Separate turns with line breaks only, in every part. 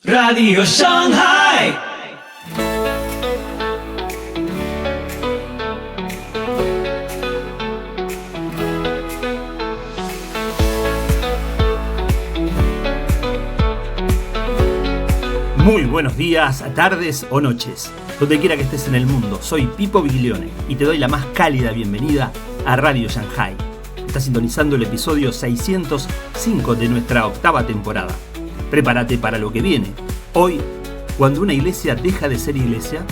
Radio Shanghai.
Muy buenos días, tardes o noches, donde quiera que estés en el mundo. Soy Pipo Biglione y te doy la más cálida bienvenida a Radio Shanghai. Estás sintonizando el episodio 605 de nuestra octava temporada. Prepárate para lo que viene. Hoy, cuando una iglesia deja de ser iglesia,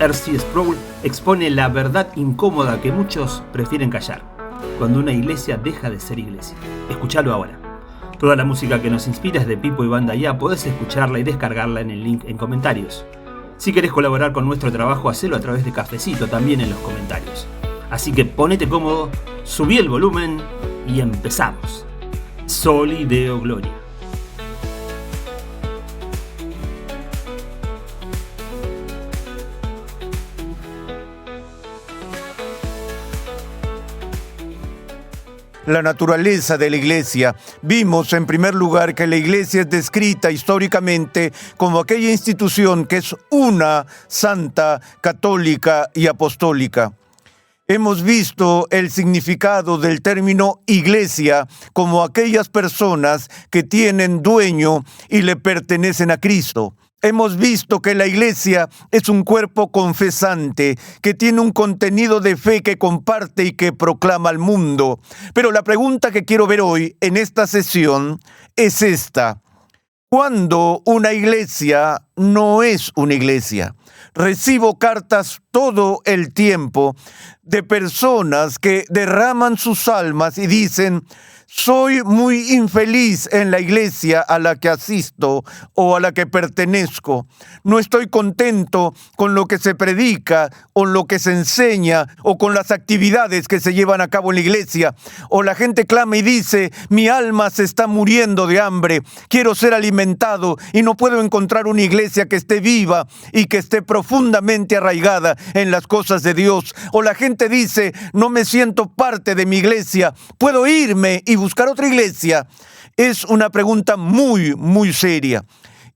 R.C. Sproul expone la verdad incómoda que muchos prefieren callar. Cuando una iglesia deja de ser iglesia. Escúchalo ahora. Toda la música que nos inspira es de Pipo y Banda Ya. Podés escucharla y descargarla en el link en comentarios. Si querés colaborar con nuestro trabajo, hacelo a través de Cafecito también en los comentarios. Así que ponete cómodo, subí el volumen y empezamos. Soli Deo Gloria.
La naturaleza de la iglesia. Vimos en primer lugar que la iglesia es descrita históricamente como aquella institución que es una, santa, católica y apostólica. Hemos visto el significado del término iglesia como aquellas personas que tienen dueño y le pertenecen a Cristo. Hemos visto que la iglesia es un cuerpo confesante, que tiene un contenido de fe que comparte y que proclama al mundo. Pero la pregunta que quiero ver hoy en esta sesión es esta. ¿Cuándo una iglesia no es una iglesia? Recibo cartas todo el tiempo de personas que derraman sus almas y dicen: soy muy infeliz en la iglesia a la que asisto o a la que pertenezco. No estoy contento con lo que se predica o lo que se enseña o con las actividades que se llevan a cabo en la iglesia. O la gente clama y dice: mi alma se está muriendo de hambre, quiero ser alimentado y no puedo encontrar una iglesia que esté viva y que esté profundamente arraigada en las cosas de Dios. O la gente dice: no me siento parte de mi iglesia, puedo irme y buscar otra iglesia. Es una pregunta muy, muy seria.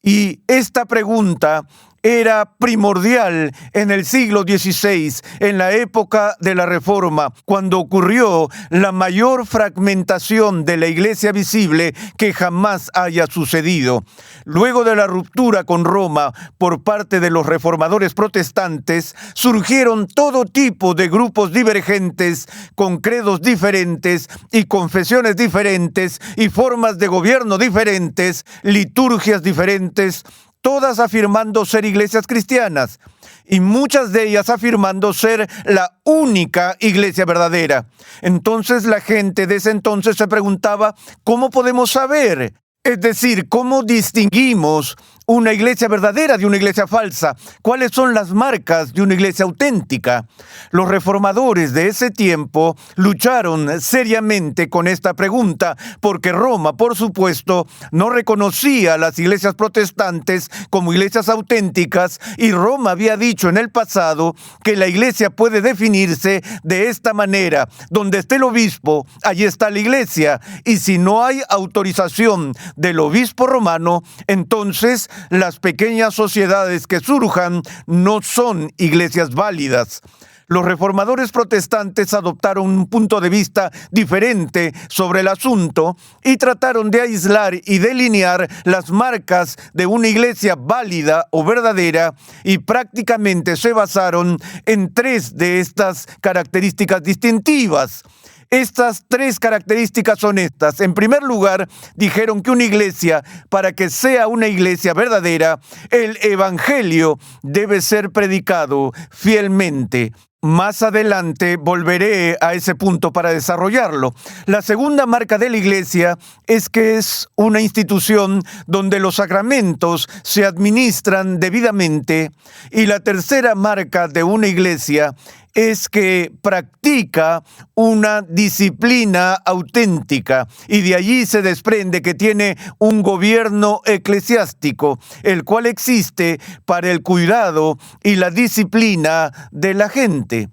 Y esta pregunta era primordial en el siglo XVI, en la época de la Reforma, cuando ocurrió la mayor fragmentación de la iglesia visible que jamás haya sucedido. Luego de la ruptura con Roma por parte de los reformadores protestantes, surgieron todo tipo de grupos divergentes, con credos diferentes y confesiones diferentes y formas de gobierno diferentes, liturgias diferentes, todas afirmando ser iglesias cristianas y muchas de ellas afirmando ser la única iglesia verdadera. Entonces la gente de ese entonces se preguntaba: ¿cómo podemos saber? Es decir, ¿cómo distinguimos una iglesia verdadera de una iglesia falsa? ¿Cuáles son las marcas de una iglesia auténtica? Los reformadores de ese tiempo lucharon seriamente con esta pregunta, porque Roma, por supuesto, no reconocía a las iglesias protestantes como iglesias auténticas, y Roma había dicho en el pasado que la iglesia puede definirse de esta manera: donde esté el obispo, allí está la iglesia, y si no hay autorización del obispo romano, entonces las pequeñas sociedades que surjan no son iglesias válidas. Los reformadores protestantes adoptaron un punto de vista diferente sobre el asunto y trataron de aislar y delinear las marcas de una iglesia válida o verdadera, y prácticamente se basaron en tres de estas características distintivas. Estas tres características son estas. En primer lugar, dijeron que una iglesia, para que sea una iglesia verdadera, el evangelio debe ser predicado fielmente. Más adelante volveré a ese punto para desarrollarlo. La segunda marca de la iglesia es que es una institución donde los sacramentos se administran debidamente. Y la tercera marca de una iglesia es que practica una disciplina auténtica, y de allí se desprende que tiene un gobierno eclesiástico, el cual existe para el cuidado y la disciplina de la gente.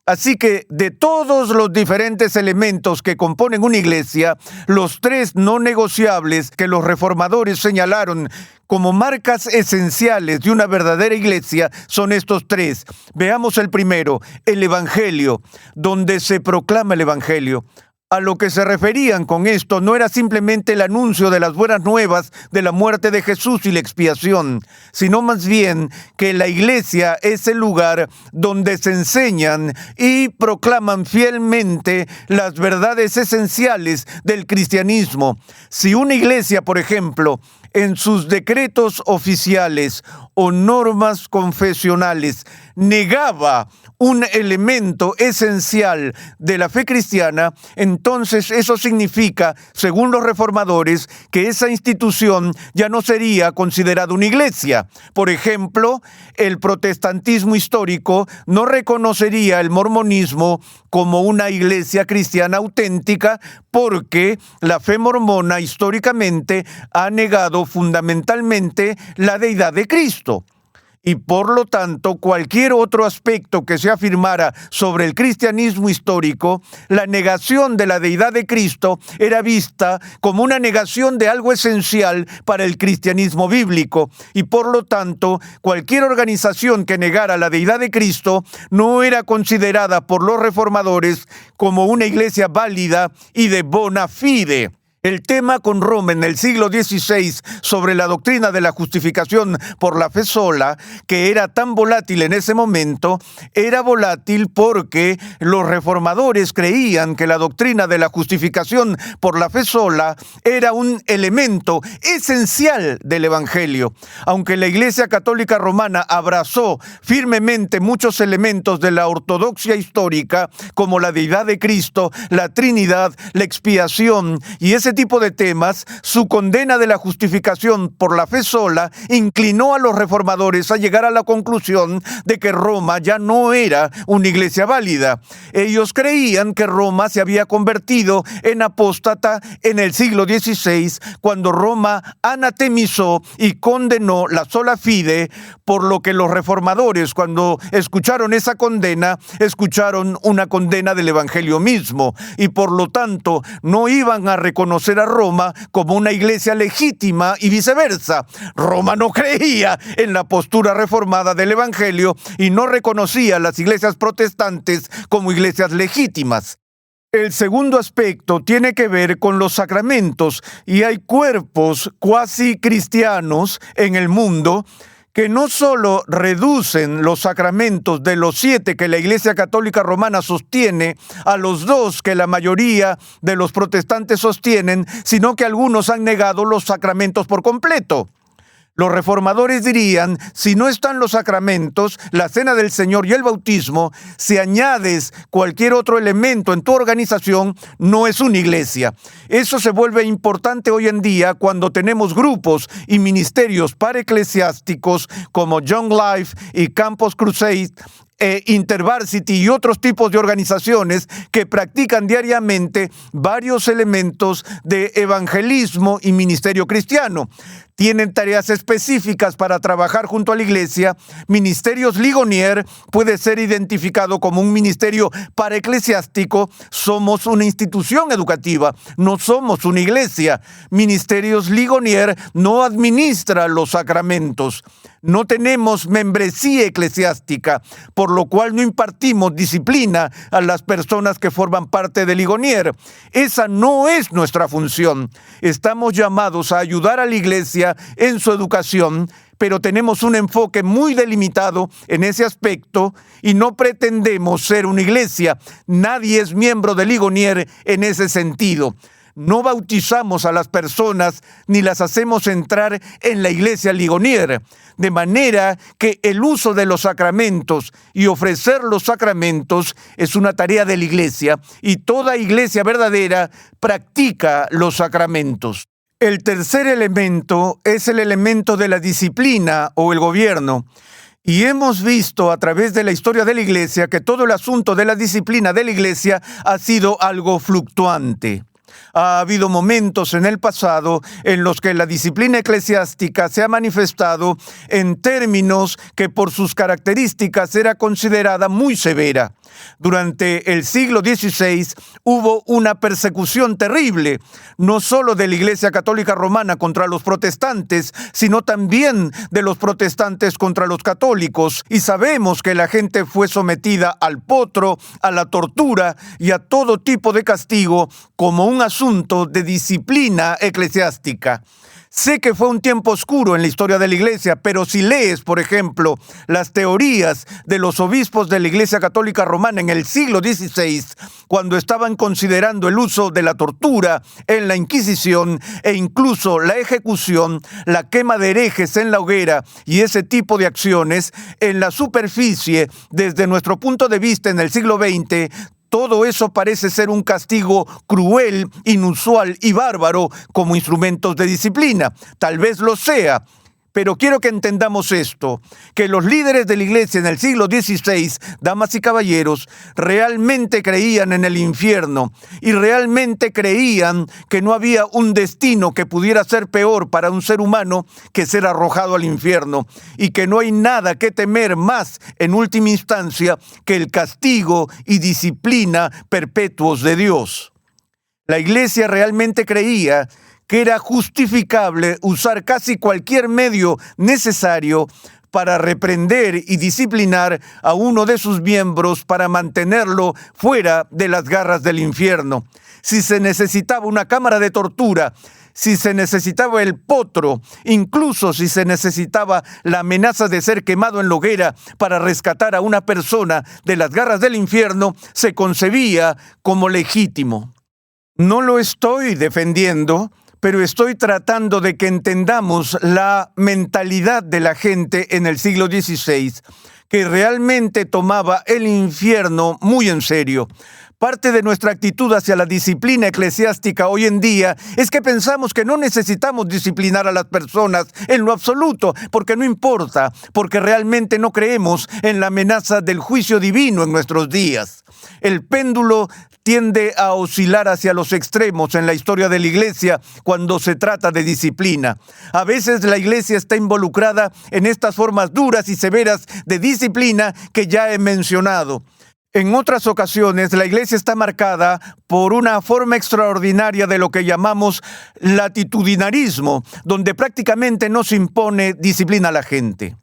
Así que de todos los diferentes elementos que componen una iglesia, los tres no negociables que los reformadores señalaron como marcas esenciales de una verdadera iglesia son estos tres. Veamos el primero, el Evangelio, donde se proclama el Evangelio. A lo que se referían con esto no era simplemente el anuncio de las buenas nuevas de la muerte de Jesús y la expiación, sino más bien que la iglesia es el lugar donde se enseñan y proclaman fielmente las verdades esenciales del cristianismo. Si una iglesia, por ejemplo, en sus decretos oficiales o normas confesionales negaba un elemento esencial de la fe cristiana, entonces eso significa, según los reformadores, que esa institución ya no sería considerada una iglesia. Por ejemplo, el protestantismo histórico no reconocería el mormonismo como una iglesia cristiana auténtica porque la fe mormona históricamente ha negado fundamentalmente la deidad de Cristo. Y por lo tanto, cualquier otro aspecto que se afirmara sobre el cristianismo histórico, la negación de la deidad de Cristo era vista como una negación de algo esencial para el cristianismo bíblico. Y por lo tanto, cualquier organización que negara la deidad de Cristo no era considerada por los reformadores como una iglesia válida y de bona fide. El tema con Roma en el siglo XVI sobre la doctrina de la justificación por la fe sola, que era tan volátil en ese momento, era volátil porque los reformadores creían que la doctrina de la justificación por la fe sola era un elemento esencial del Evangelio. Aunque la Iglesia Católica Romana abrazó firmemente muchos elementos de la ortodoxia histórica, como la deidad de Cristo, la Trinidad, la expiación y ese tipo de temas, su condena de la justificación por la fe sola inclinó a los reformadores a llegar a la conclusión de que Roma ya no era una iglesia válida. Ellos creían que Roma se había convertido en apóstata en el siglo XVI, cuando Roma anatemizó y condenó la sola fide, por lo que los reformadores, cuando escucharon esa condena, escucharon una condena del Evangelio mismo, y por lo tanto no iban a reconocer a Roma como una iglesia legítima y viceversa. Roma no creía en la postura reformada del Evangelio y no reconocía a las iglesias protestantes como iglesias legítimas. El segundo aspecto tiene que ver con los sacramentos, y hay cuerpos cuasi cristianos en el mundo que no solo reducen los sacramentos de los 7 que la Iglesia Católica Romana sostiene a los 2 que la mayoría de los protestantes sostienen, sino que algunos han negado los sacramentos por completo. Los reformadores dirían, si no están los sacramentos, la cena del Señor y el bautismo, si añades cualquier otro elemento en tu organización, no es una iglesia. Eso se vuelve importante hoy en día cuando tenemos grupos y ministerios pareclesiásticos como Young Life y Campus Crusade, InterVarsity y otros tipos de organizaciones que practican diariamente varios elementos de evangelismo y ministerio cristiano. Tienen tareas específicas para trabajar junto a la iglesia. Ministerios Ligonier puede ser identificado como un ministerio paraeclesiástico. Somos una institución educativa, no somos una iglesia. Ministerios Ligonier no administra los sacramentos. No tenemos membresía eclesiástica, por lo cual no impartimos disciplina a las personas que forman parte de Ligonier. Esa no es nuestra función. Estamos llamados a ayudar a la iglesia en su educación, pero tenemos un enfoque muy delimitado en ese aspecto y no pretendemos ser una iglesia. Nadie es miembro de Ligonier en ese sentido. No bautizamos a las personas ni las hacemos entrar en la iglesia Ligonier, de manera que el uso de los sacramentos y ofrecer los sacramentos es una tarea de la iglesia, y toda iglesia verdadera practica los sacramentos. El tercer elemento es el elemento de la disciplina o el gobierno. Y hemos visto a través de la historia de la iglesia que todo el asunto de la disciplina de la iglesia ha sido algo fluctuante. Ha habido momentos en el pasado en los que la disciplina eclesiástica se ha manifestado en términos que por sus características era considerada muy severa. Durante el siglo XVI hubo una persecución terrible, no solo de la Iglesia Católica Romana contra los protestantes, sino también de los protestantes contra los católicos. Y sabemos que la gente fue sometida al potro, a la tortura y a todo tipo de castigo como un asunto de disciplina eclesiástica. Sé que fue un tiempo oscuro en la historia de la Iglesia, pero si lees, por ejemplo, las teorías de los obispos de la Iglesia Católica Romana en el siglo XVI, cuando estaban considerando el uso de la tortura en la Inquisición e incluso la ejecución, la quema de herejes en la hoguera y ese tipo de acciones, en la superficie, desde nuestro punto de vista en el siglo XX, todo eso parece ser un castigo cruel, inusual y bárbaro como instrumentos de disciplina. Tal vez lo sea, pero quiero que entendamos esto, que los líderes de la Iglesia en el siglo XVI, damas y caballeros, realmente creían en el infierno y realmente creían que no había un destino que pudiera ser peor para un ser humano que ser arrojado al infierno y que no hay nada que temer más en última instancia que el castigo y disciplina perpetuos de Dios. La Iglesia realmente creía que era justificable usar casi cualquier medio necesario para reprender y disciplinar a uno de sus miembros para mantenerlo fuera de las garras del infierno. Si se necesitaba una cámara de tortura, si se necesitaba el potro, incluso si se necesitaba la amenaza de ser quemado en la hoguera para rescatar a una persona de las garras del infierno, se concebía como legítimo. No lo estoy defendiendo, pero estoy tratando de que entendamos la mentalidad de la gente en el siglo XVI, que realmente tomaba el infierno muy en serio. Parte de nuestra actitud hacia la disciplina eclesiástica hoy en día es que pensamos que no necesitamos disciplinar a las personas en lo absoluto, porque no importa, porque realmente no creemos en la amenaza del juicio divino en nuestros días. El péndulo tiende a oscilar hacia los extremos en la historia de la Iglesia cuando se trata de disciplina. A veces la Iglesia está involucrada en estas formas duras y severas de disciplina que ya he mencionado. En otras ocasiones, la Iglesia está marcada por una forma extraordinaria de lo que llamamos latitudinarismo, donde prácticamente no se impone disciplina a la gente.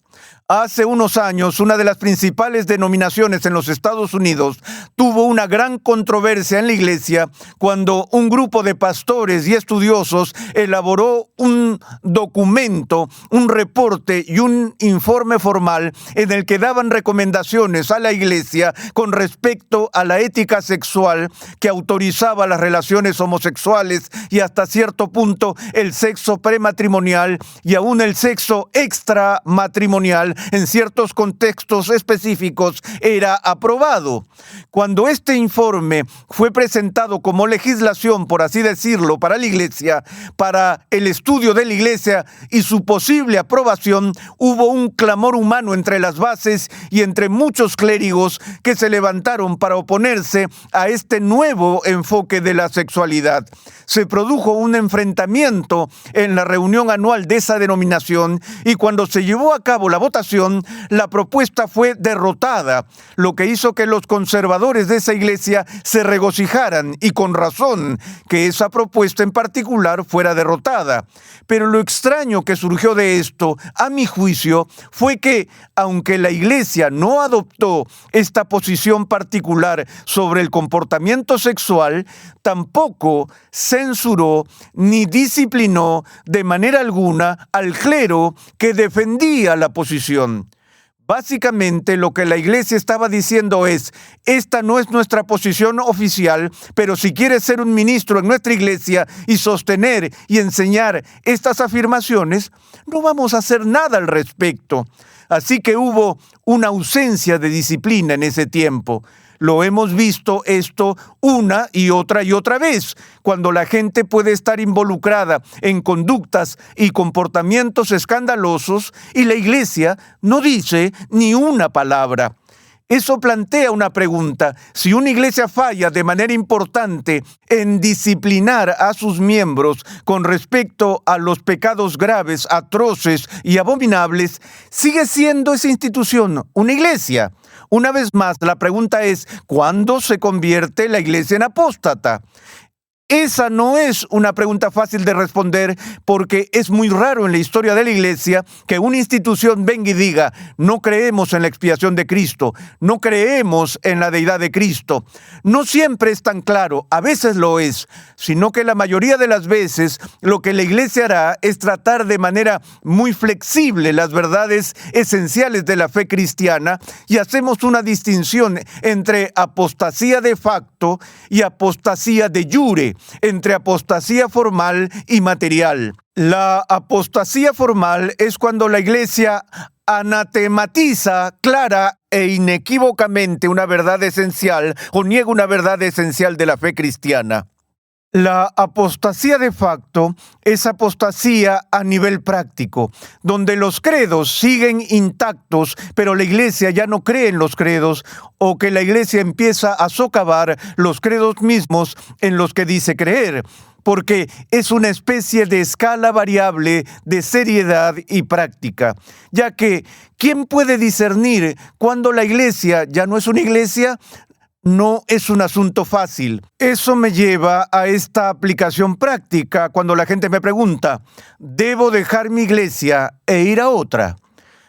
Hace unos años, una de las principales denominaciones en los Estados Unidos tuvo una gran controversia en la Iglesia cuando un grupo de pastores y estudiosos elaboró un documento, un reporte y un informe formal en el que daban recomendaciones a la Iglesia con respecto a la ética sexual que autorizaba las relaciones homosexuales y hasta cierto punto el sexo prematrimonial y aún el sexo extramatrimonial en ciertos contextos específicos era aprobado. Cuando este informe fue presentado como legislación, por así decirlo, para la Iglesia, para el estudio de la Iglesia y su posible aprobación, hubo un clamor humano entre las bases y entre muchos clérigos que se levantaron para oponerse a este nuevo enfoque de la sexualidad. Se produjo un enfrentamiento en la reunión anual de esa denominación y cuando se llevó a cabo la votación, la propuesta fue derrotada, lo que hizo que los conservadores de esa iglesia se regocijaran, y con razón, que esa propuesta en particular fuera derrotada. Pero lo extraño que surgió de esto, a mi juicio, fue que, aunque la iglesia no adoptó esta posición particular sobre el comportamiento sexual, tampoco censuró ni disciplinó de manera alguna al clero que defendía la posición. Básicamente lo que la iglesia estaba diciendo es: esta no es nuestra posición oficial, pero si quieres ser un ministro en nuestra iglesia y sostener y enseñar estas afirmaciones, no vamos a hacer nada al respecto. Así que hubo una ausencia de disciplina en ese tiempo. Lo hemos visto esto una y otra vez, cuando la gente puede estar involucrada en conductas y comportamientos escandalosos y la iglesia no dice ni una palabra. Eso plantea una pregunta. Si una iglesia falla de manera importante en disciplinar a sus miembros con respecto a los pecados graves, atroces y abominables, ¿sigue siendo esa institución una iglesia? Una vez más, la pregunta es, ¿cuándo se convierte la iglesia en apóstata? Esa no es una pregunta fácil de responder porque es muy raro en la historia de la iglesia que una institución venga y diga, no creemos en la expiación de Cristo, no creemos en la deidad de Cristo. No siempre es tan claro, a veces lo es, sino que la mayoría de las veces lo que la iglesia hará es tratar de manera muy flexible las verdades esenciales de la fe cristiana y hacemos una distinción entre apostasía de facto y apostasía de jure, entre apostasía formal y material. La apostasía formal es cuando la iglesia anatematiza clara e inequívocamente una verdad esencial o niega una verdad esencial de la fe cristiana. La apostasía de facto es apostasía a nivel práctico, donde los credos siguen intactos, pero la iglesia ya no cree en los credos, o que la iglesia empieza a socavar los credos mismos en los que dice creer, porque es una especie de escala variable de seriedad y práctica, ya que ¿quién puede discernir cuándo la iglesia ya no es una iglesia? No es un asunto fácil. Eso me lleva a esta aplicación práctica cuando la gente me pregunta, ¿debo dejar mi iglesia e ir a otra?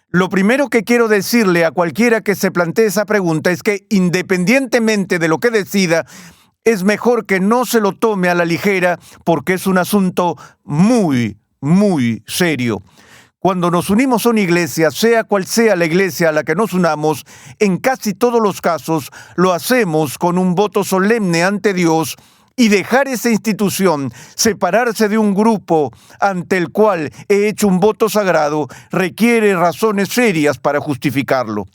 Lo primero que quiero decirle a cualquiera que se plantee esa pregunta es que independientemente de lo que decida, es mejor que no se lo tome a la ligera porque es un asunto muy, muy serio. Cuando nos unimos a una iglesia, sea cual sea la iglesia a la que nos unamos, en casi todos los casos lo hacemos con un voto solemne ante Dios y dejar esa institución, separarse de un grupo ante el cual he hecho un voto sagrado, requiere razones serias para justificarlo.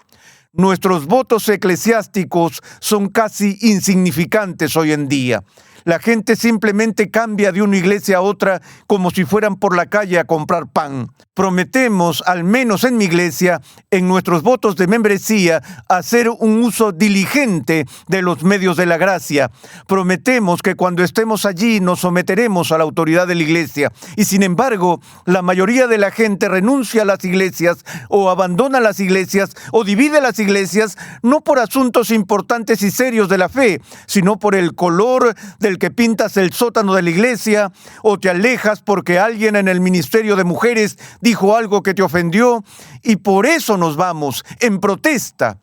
Nuestros votos eclesiásticos son casi insignificantes hoy en día. La gente simplemente cambia de una iglesia a otra como si fueran por la calle a comprar pan. Prometemos, al menos en mi iglesia, en nuestros votos de membresía, hacer un uso diligente de los medios de la gracia. Prometemos que cuando estemos allí nos someteremos a la autoridad de la iglesia. Y sin embargo, la mayoría de la gente renuncia a las iglesias o abandona las iglesias o divide las iglesias no por asuntos importantes y serios de la fe, sino por el color del que pintas el sótano de la iglesia, o te alejas porque alguien en el ministerio de mujeres dijo algo que te ofendió, y por eso nos vamos, en protesta.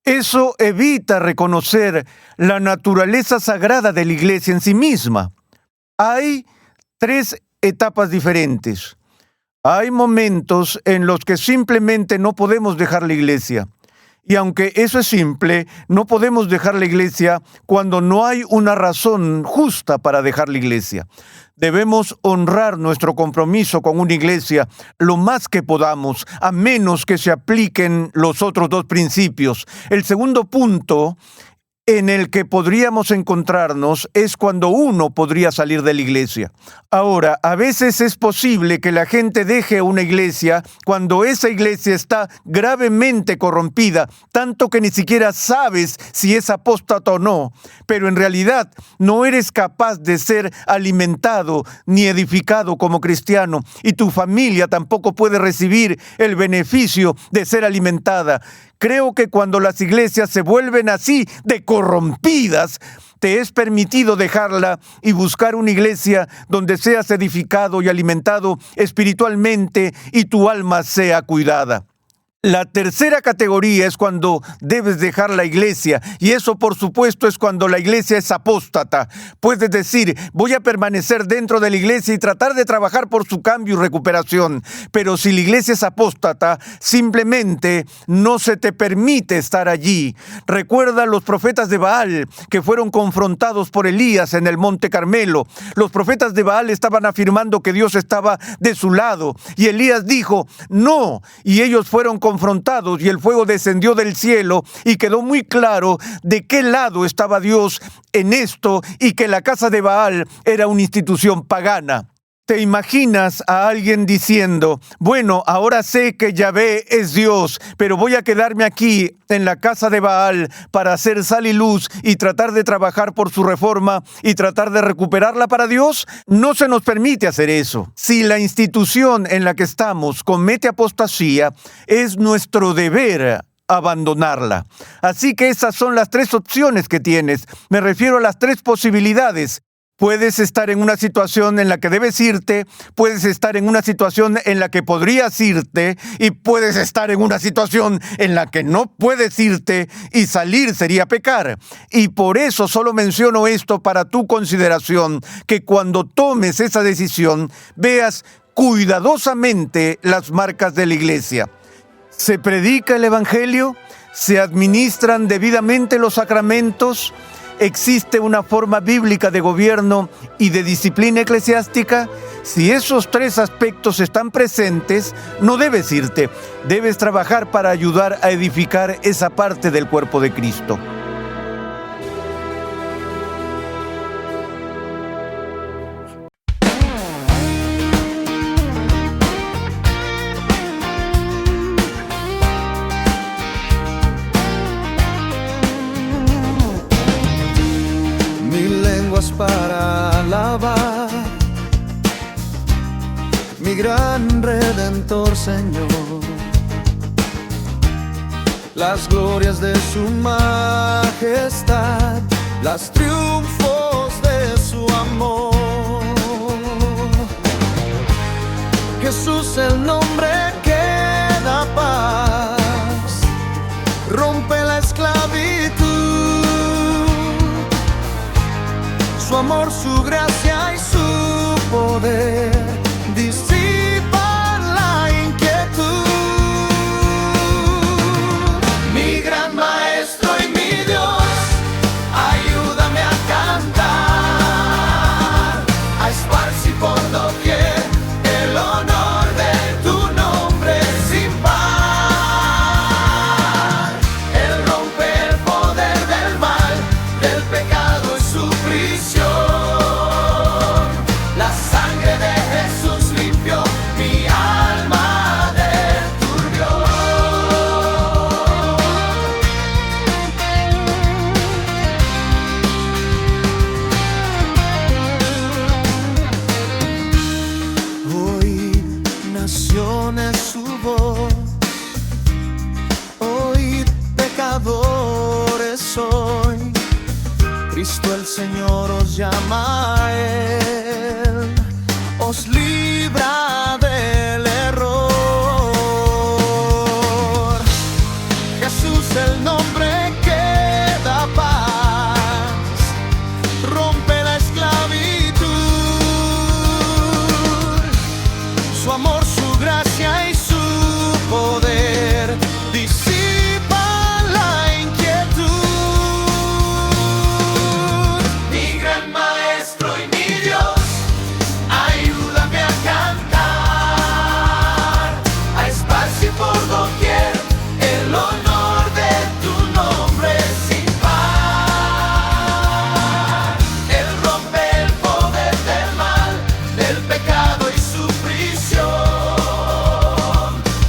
Eso evita reconocer la naturaleza sagrada de la iglesia en sí misma. Hay 3 etapas diferentes. Hay momentos en los que simplemente no podemos dejar la iglesia. Y aunque eso es simple, no podemos dejar la iglesia cuando no hay una razón justa para dejar la iglesia. Debemos honrar nuestro compromiso con una iglesia lo más que podamos, a menos que se apliquen los otros 2 principios. El segundo punto en el que podríamos encontrarnos es cuando uno podría salir de la iglesia. Ahora, a veces es posible que la gente deje una iglesia cuando esa iglesia está gravemente corrompida, tanto que ni siquiera sabes si es apóstata o no, pero en realidad no eres capaz de ser alimentado ni edificado como cristiano, y tu familia tampoco puede recibir el beneficio de ser alimentada. Creo que cuando las iglesias se vuelven así de corrompidas, te es permitido dejarla y buscar una iglesia donde seas edificado y alimentado espiritualmente y tu alma sea cuidada. La tercera categoría es cuando debes dejar la iglesia, y eso por supuesto es cuando la iglesia es apóstata. Puedes decir, voy a permanecer dentro de la iglesia y tratar de trabajar por su cambio y recuperación, pero si la iglesia es apóstata, simplemente no se te permite estar allí. Recuerda los profetas de Baal que fueron confrontados por Elías en el Monte Carmelo. Los profetas de Baal estaban afirmando que Dios estaba de su lado, y Elías dijo, no, y ellos fueron confrontados y el fuego descendió del cielo y quedó muy claro de qué lado estaba Dios en esto y que la casa de Baal era una institución pagana. ¿Te imaginas a alguien diciendo, bueno, ahora sé que Yahvé es Dios, pero voy a quedarme aquí en la casa de Baal para hacer sal y luz y tratar de trabajar por su reforma y tratar de recuperarla para Dios? No se nos permite hacer eso. Si la institución en la que estamos comete apostasía, es nuestro deber abandonarla. Así que esas son las 3 opciones que tienes. Me refiero a las 3 posibilidades. Puedes estar en una situación en la que debes irte, puedes estar en una situación en la que podrías irte y puedes estar en una situación en la que no puedes irte y salir sería pecar. Y por eso solo menciono esto para tu consideración, que cuando tomes esa decisión veas cuidadosamente las marcas de la iglesia. ¿Se predica el evangelio? ¿Se administran debidamente los sacramentos? ¿Existe una forma bíblica de gobierno y de disciplina eclesiástica? Si esos 3 aspectos están presentes, no debes irte. Debes trabajar para ayudar a edificar esa parte del cuerpo de Cristo.
Para alabar mi gran Redentor Señor, las glorias de su majestad, los triunfos de su amor. Jesús, el nombre que da paz, rompe la esclavitud. Su amor, su gracia y su poder disipan la inquietud. Mi gran Maestro y mi Dios, ayúdame a cantar, a esparcir por doquier el honor de tu nombre sin par. Él rompe el poder del mal, del pecado y su prisión. La sangre de Jesús limpió mi alma del turbión. Oíd, naciones, su voz. Oíd, pecadores hoy. Cristo el Señor os llama a Él, os libra del error. Jesús, el nombre que da paz, rompe la esclavitud. Su amor, su gracia y su poder disipan la inquietud. Mi gran Maestro y mi Dios, ayúdame a cantar, a esparcir por doquier el honor de tu nombre sin par. Él rompe el poder del mal, del pecado y su prisión.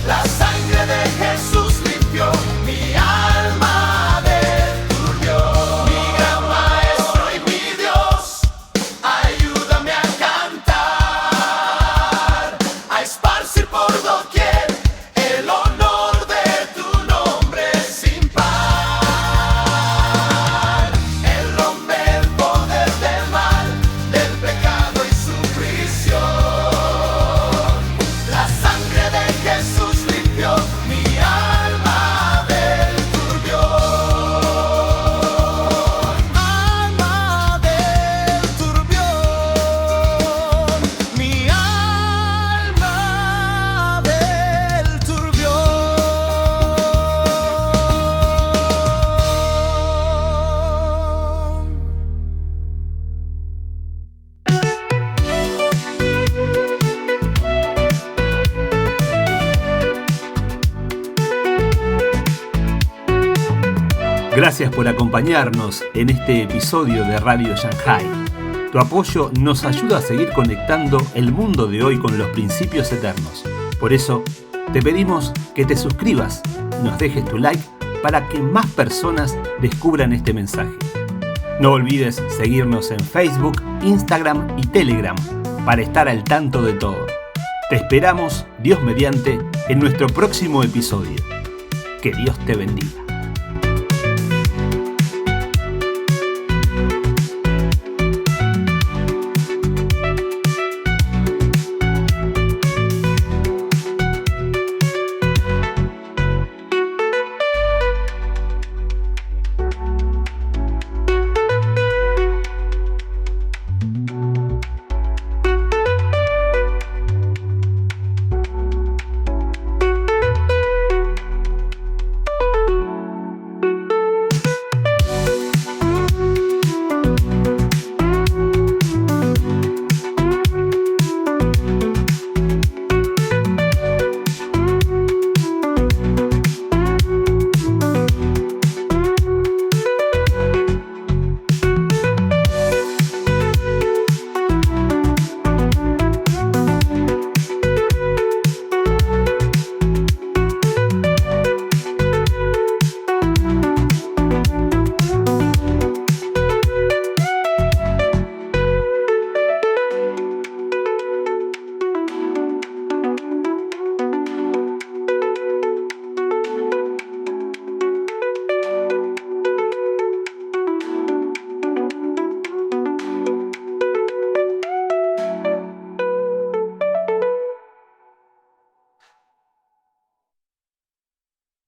La sangre de Jesús limpió mi alma del turbión. Mi gran Maestro y mi Dios, ayúdame a cantar, a esparcir por doquier el honor de tu nombre sin par. Él rompe el poder del mal, del pecado y su prisión. La sangre de Jesús limpió mi alma del turbión. Alma del turbión, mi alma del turbión.
Gracias por acompañarnos en este episodio de Radio Shanghai. Tu apoyo nos ayuda a seguir conectando el mundo de hoy con los principios eternos. Por eso, te pedimos que te suscribas y nos dejes tu like para que más personas descubran este mensaje. No olvides seguirnos en Facebook, Instagram y Telegram para estar al tanto de todo. Te esperamos, Dios mediante, en nuestro próximo episodio. Que Dios te bendiga.